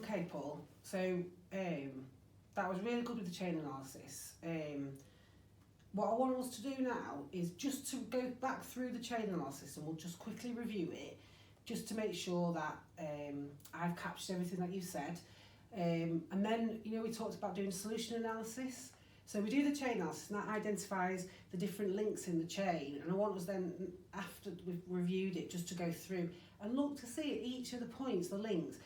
Okay, Paul. So that was really good with the chain analysis. What I want us to do now is just to go back through the chain analysis, and we'll just quickly review it, just to make sure that I've captured everything that you said. And then, we talked about doing solution analysis. So we do the chain analysis, and that identifies the different links in the chain. And I want us then, after we've reviewed it, just to go through and look to see at each of the points, the links,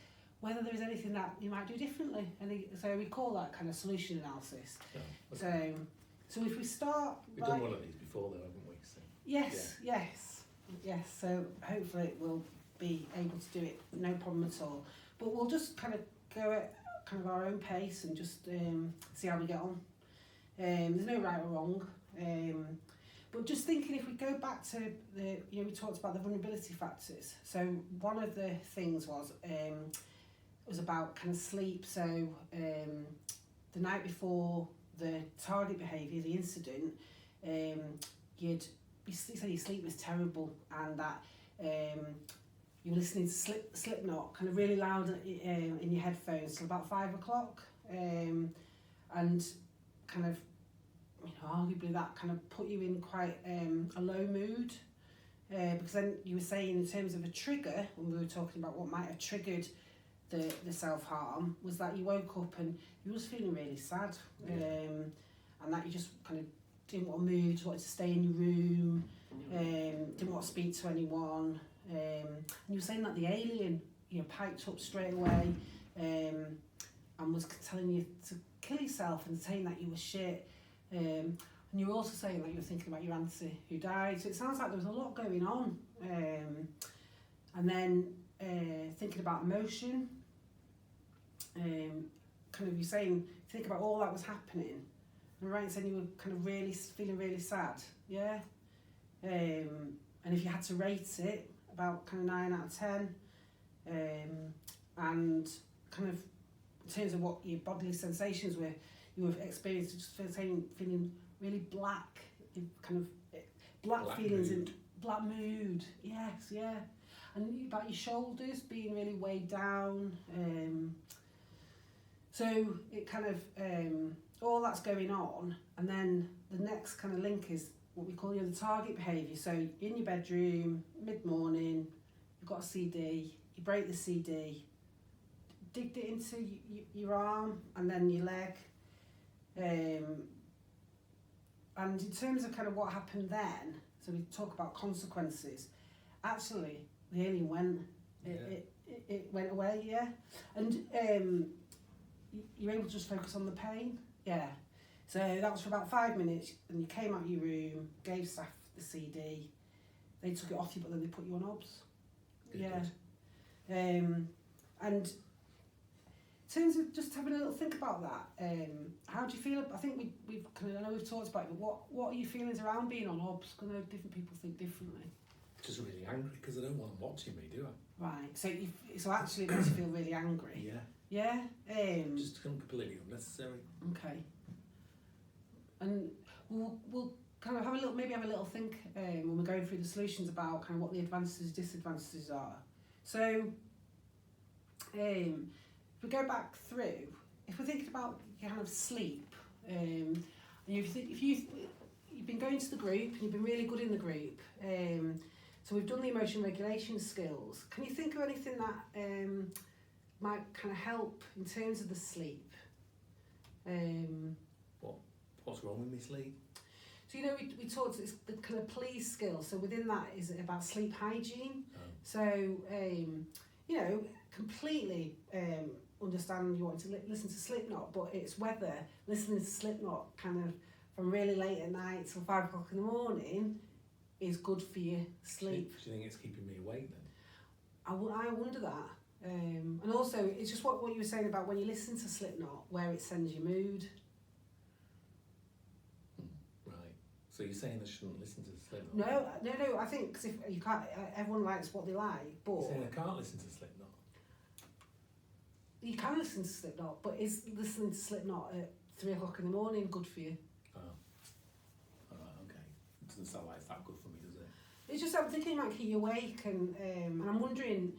whether there is anything that you might do differently. So we call that kind of solution analysis. Yeah, okay. So if we start... We've done one of these before though, haven't we? So, yes. So hopefully we'll be able to do it, no problem at all. But we'll just kind of go at kind of our own pace and just see how we get on. There's no right or wrong. But just thinking, if we go back to we talked about the vulnerability factors. So one of the things was about kind of sleep. So the night before the target behaviour, the incident, you said your sleep was terrible, and that you were listening to Slipknot kind of really loud in your headphones till about 5 o'clock, and kind of, arguably that kind of put you in quite a low mood, because then you were saying, in terms of a trigger, when we were talking about what might have triggered the self-harm, was that you woke up and you was feeling really sad, and that you just kind of didn't want to move, just wanted to stay in your room, didn't want to speak to anyone, and you were saying that the alien, piped up straight away, and was telling you to kill yourself and saying that you were shit, and you were also saying that you were thinking about your auntie who died. So it sounds like there was a lot going on, and then thinking about emotion, kind of you saying, think about all that was happening, and right, saying you were kind of really feeling really sad, yeah, and if you had to rate it, about kind of 9 out of 10, and kind of in terms of what your bodily sensations were, you were experiencing, just feeling really black, kind of black feelings mood. And black mood, yes, yeah, and about your shoulders being really weighed down, so it kind of, all that's going on, and then the next kind of link is what we call the target behaviour. So you're in your bedroom, mid-morning, you've got a CD, you break the CD, digged it into your arm and then your leg, and in terms of kind of what happened then, so we talk about consequences, actually the alien went, it went away, yeah, and you're able to just focus on the pain, yeah. So that was for about 5 minutes, and you came out of your room, gave staff the CD, they took it off you, but then they put you on OBS. Yeah. And in terms of just having a little think about that, how do you feel? I think we've kind of, I know we've talked about it, but what are your feelings around being on OBS? Because I know different people think differently. Just really angry because I don't want them watching me, do I? Right. So actually, it makes you feel really angry. Yeah. Yeah. Just completely unnecessary. Okay. And we'll kind of have a little think when we're going through the solutions about kind of what the advantages, disadvantages are. So if we go back through, if we're thinking about kind of sleep, and if you've been going to the group and you've been really good in the group, so we've done the emotion regulation skills. Can you think of anything that might kind of help in terms of the sleep? What's wrong with me sleep? So we talked, it's the kind of please skill. So within that is about sleep hygiene. Oh. So completely understand you want to listen to Slipknot, but it's whether listening to Slipknot kind of from really late at night till 5 o'clock in the morning is good for your sleep. Do you think it's keeping me awake then? I wonder that. And also, it's just what you were saying about when you listen to Slipknot, where it sends your mood. Right. So you're saying I shouldn't listen to Slipknot? No. I think cause if you can't, everyone likes what they like, but you're saying I can't listen to Slipknot? You can listen to Slipknot, but is listening to Slipknot at 3 o'clock in the morning good for you? Oh. Alright, okay. It doesn't sound like it's that good for me, does it? It's just, I'm thinking it might keep you awake, and I'm wondering,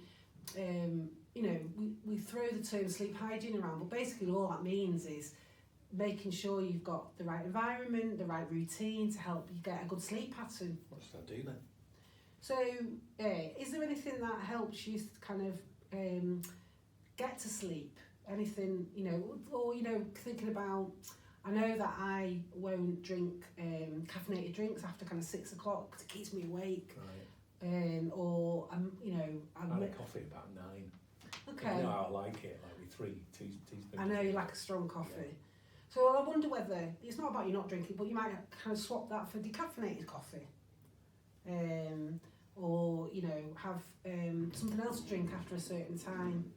you know, we throw the term sleep hygiene around, but basically all that means is making sure you've got the right environment, the right routine to help you get a good sleep pattern. What should I do then? So, is there anything that helps you kind of get to sleep? Anything, you know, or, you know, thinking about, I know that I won't drink caffeinated drinks after kind of 6 o'clock because it keeps me awake. Right. Or, you know, I had a coffee about 9. Okay. You know how I like it, like with 3 teaspoons. I know you like a strong coffee. Yeah. So I wonder whether, it's not about you not drinking, but you might kind of swap that for decaffeinated coffee. Or, you know, have something else to drink after a certain time.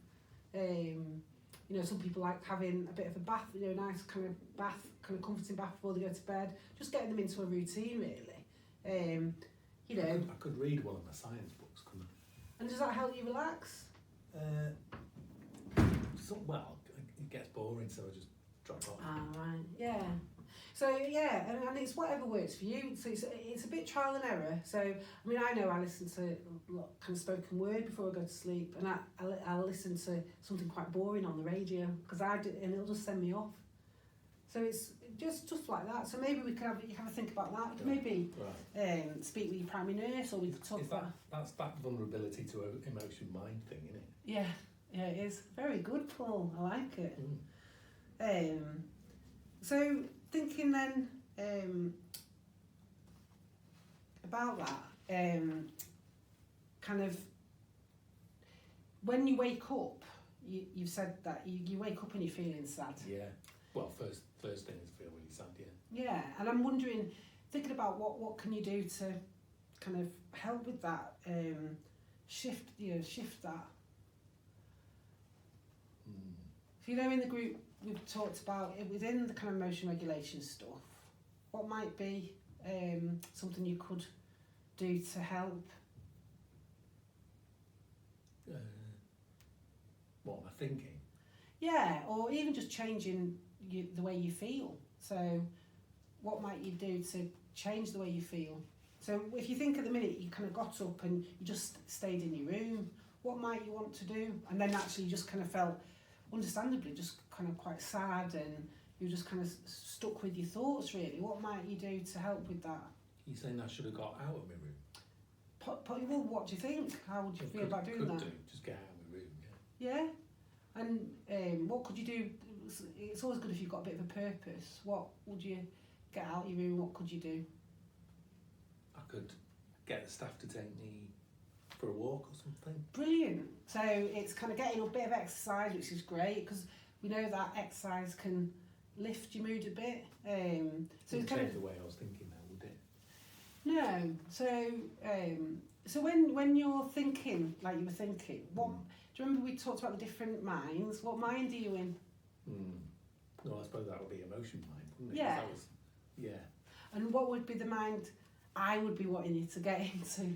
You know, some people like having a bit of a bath, you know, a nice kind of bath, kind of comforting bath before they go to bed. Just getting them into a routine, really. You know. I could read one of my science books, couldn't I? And does that help you relax? Well, it gets boring, so I just drop off. Ah, right, yeah. So yeah, and it's whatever works for you. So it's a bit trial and error. So I mean, I know I listen to a lot kind of spoken word before I go to sleep, and I'll listen to something quite boring on the radio because and it'll just send me off. So it's just like that. So maybe we could have a think about that. We could maybe speak with your primary nurse, or we could talk about. That's that vulnerability to an emotion mind thing, isn't it? Yeah, it is very good, Paul. I like it. Mm. So thinking then about that, kind of when you wake up, you've said that you wake up and you're feeling sad. Yeah. Well, first thing is feel really sad. Yeah. Yeah, and I'm wondering, thinking about what can you do to kind of help with that, shift that. Mm. So, you know, in the group we've talked about it within the kind of emotion regulation stuff. What might be something you could do to help? What am I thinking? Yeah, or even just changing the way you feel. So, what might you do to change the way you feel? So, if you think at the minute you kind of got up and you just stayed in your room, what might you want to do? And then actually you just kind of felt, understandably, just kind of quite sad, and you're just kind of stuck with your thoughts, really. What might you do to help with that? You're saying I should have got out of my room? Well, what do you think? How would you feel about doing that? Just get out of my room, yeah. Yeah? And what could you do? It's always good if you've got a bit of a purpose. What would you get out of your room? What could you do? I could get the staff to take me for a walk or something. Brilliant. So it's kind of getting a bit of exercise, which is great because we know that exercise can lift your mood a bit. So it's kind change of the way I was thinking now, would it? no. So when you're thinking like you were thinking, what do you remember we talked about the different minds? What mind are you in? Well, I suppose that would be emotion mind, wouldn't it? Yeah. 'Cause that was, yeah. And what would be the mind I would be wanting you to get into?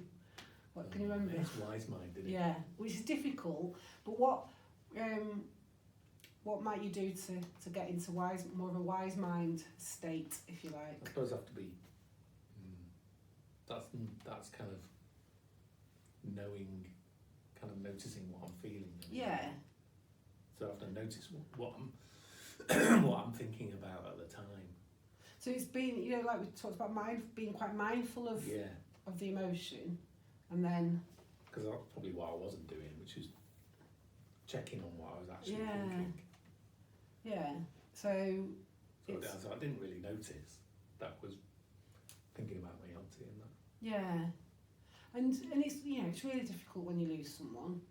What can you remember? It's wise mind, isn't it? Yeah, which is difficult. But what might you do to get into more of a wise mind state, if you I like? suppose I have to be. That's kind of knowing, kind of noticing what I'm feeling. Yeah. So I have to notice what I'm what I'm thinking about at the time. So it's been, you know, like we talked about being quite mindful of the emotion, and then. Because that's probably what I wasn't doing, which is checking on what I was actually Yeah. thinking. Yeah. So I didn't really notice that was thinking about my auntie and that. yeah, and it's, you know, it's really difficult when you lose someone.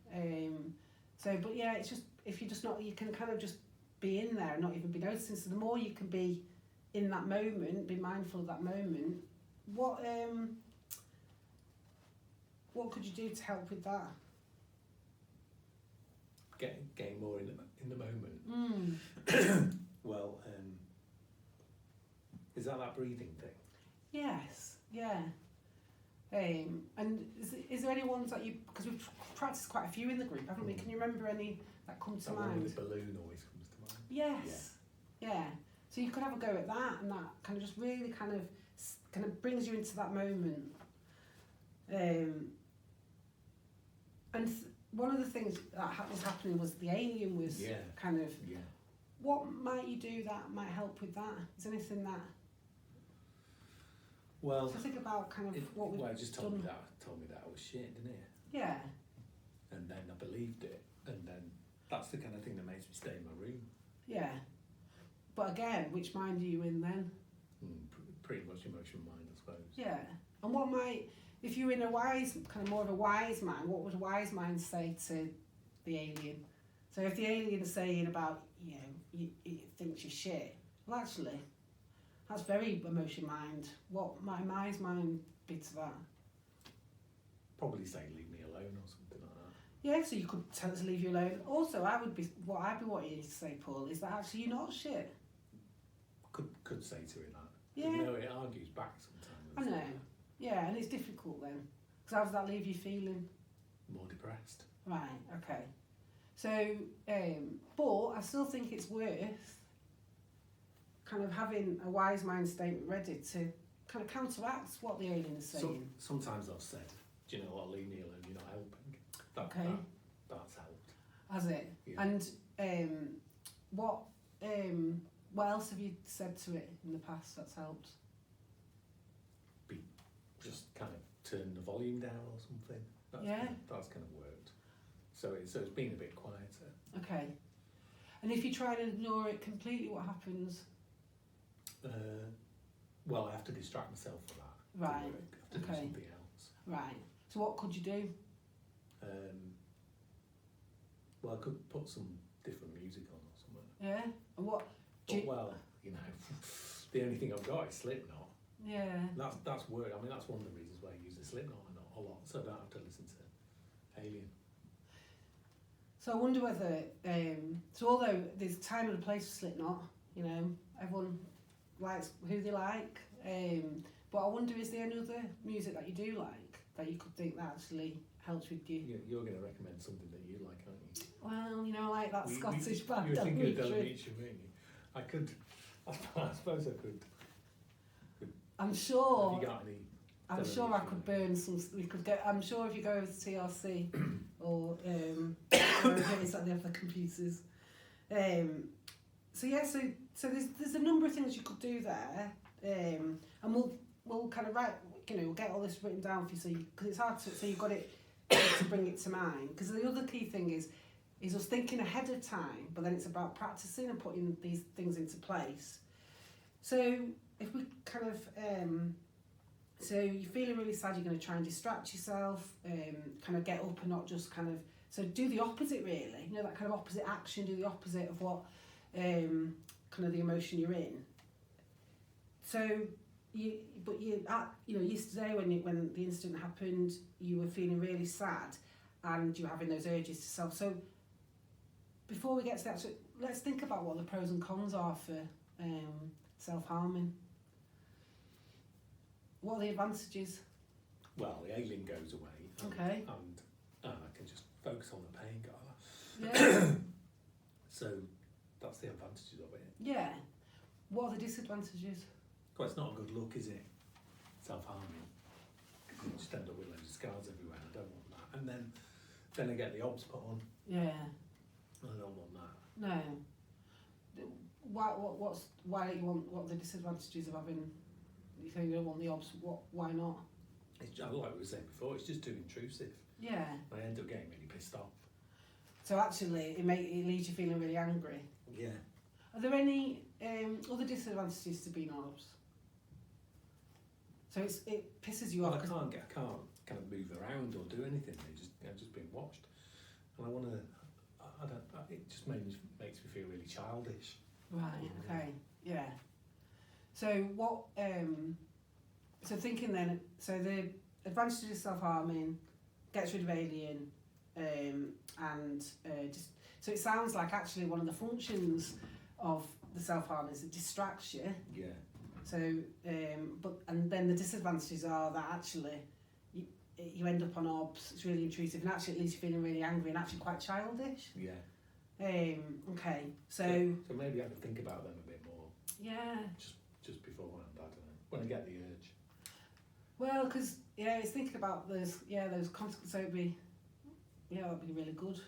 But yeah, it's just if you're just not, you can kind of just be in there and not even be noticing. So the more you can be in that moment, be mindful of that moment. What could you do to help with that? Getting more in the moment. Well, is that breathing thing? Yes, yeah. And is there any ones that you, because we've practiced quite a few in the group, haven't we? Can you remember any that come to That one mind? with the balloon always comes to mind. Yes, yeah. So you could have a go at that, and that kind of just really kind of brings you into that moment. And one of the things that was happening was the alien was Yeah. kind of. Yeah. What might you do that might help with that? Is there anything that? Well, So think about kind of what we've it just told me done. that I was shit, didn't it? Yeah, And then I believed it, and then that's the kind of thing that makes me stay in my room. yeah. But again, which mind are you in then? Pretty much emotion mind, I suppose. Yeah. And what might, if you're in a wise, kind of more of a wise mind, what would a wise mind say to the alien? So if the alien's saying about, you know, you thinks you're shit, well actually, that's very emotion mind. What might my wise mind be to that? Probably say leave me alone or something like that. Yeah, so you could tell it to leave you alone. Also, what I'd be wanting you to say, Paul, is that actually you're not shit. Could say to it that. Yeah. You know, it argues back sometimes. I know. Yeah, and it's difficult then. Because how does that leave you feeling? More depressed. Right, okay. So, but I still think it's worth kind of having a wise mind statement ready to kind of counteract what the alien is saying. Sometimes I've said, do you know what, leave me alone, you're not helping. Okay. That's helped. Has it? Yeah. And what else have you said to it in the past that's helped? Just kind of turn the volume down or something. That's kind of worked. So it's been a bit quieter. Okay. And if you try and ignore it completely, what happens? Well, I have to distract myself from that. Right. To work. I have to do something else. Right. So what could you do? Well, I could put some different music on or something. Yeah. And what? Well, you know, the only thing I've got is Slipknot. Yeah. That's word. I mean, that's one of the reasons why I use the Slipknot a lot, so I don't have to listen to Alien. So I wonder whether, so although there's time and a place for Slipknot, you know, everyone likes who they like, but I wonder is there any other music that you do like that you could think that actually helps with you? You're going to recommend something that you like, aren't you? Well, you know, like that Scottish band. You're thinking of Daventry. Daventry, weren't you? I suppose I could. I'm sure. Have you got any? I'm sure I could burn some. We could get. I'm sure if you go over to TRC or wherever it is that they have the computers. So yeah, so there's a number of things you could do there, and we'll kind of write. You know, we'll get all this written down for you, so because it's hard to. So you've got it to bring it to mind. Because the other key thing is us thinking ahead of time, but then it's about practicing and putting these things into place. So if we kind of so you're feeling really sad, you're going to try and distract yourself, kind of get up and not just kind of, so do the opposite really, you know, that kind of opposite action, do the opposite of what kind of the emotion you're in. So yesterday when the incident happened, you were feeling really sad and you were having those urges to self. So before we get to that, so let's think about what the pros and cons are for self-harming. What are the advantages? Well, the alien goes away. Okay. And I can just focus on the pain, Yeah. So that's the advantages of it. Yeah. What are the disadvantages? Well, it's not a good look, is it? Self-harming. You just end up with loads of scars everywhere. I don't want that. And then I get the obs put on. Yeah. I don't want that. No. Why don't you want? What are the disadvantages of having? You think you don't want the obs? Why not? It's just, like we were saying before, it's just too intrusive. Yeah. I end up getting really pissed off. So actually, it leaves you feeling really angry. Yeah. Are there any other disadvantages to being on obs? So it pisses you Well, off. I can't kind of move around or do anything. I'm just being watched, and I want to. I don't. It just makes me feel really childish. Right. Okay. Yeah. So what? So thinking then. So the advantages of self-harming, gets rid of alien, and just. So it sounds like actually one of the functions of the self-harm is it distracts you. Yeah. So, and then the disadvantages are that actually you end up on obs. It's really intrusive, and actually it leaves you feeling really angry and actually quite childish. Yeah. Okay. So maybe I could think about them a bit more. Yeah. Just beforehand. I don't know. When I get the urge. Well, because it's thinking about those consequences. So it'd be Yeah, that'd be really good.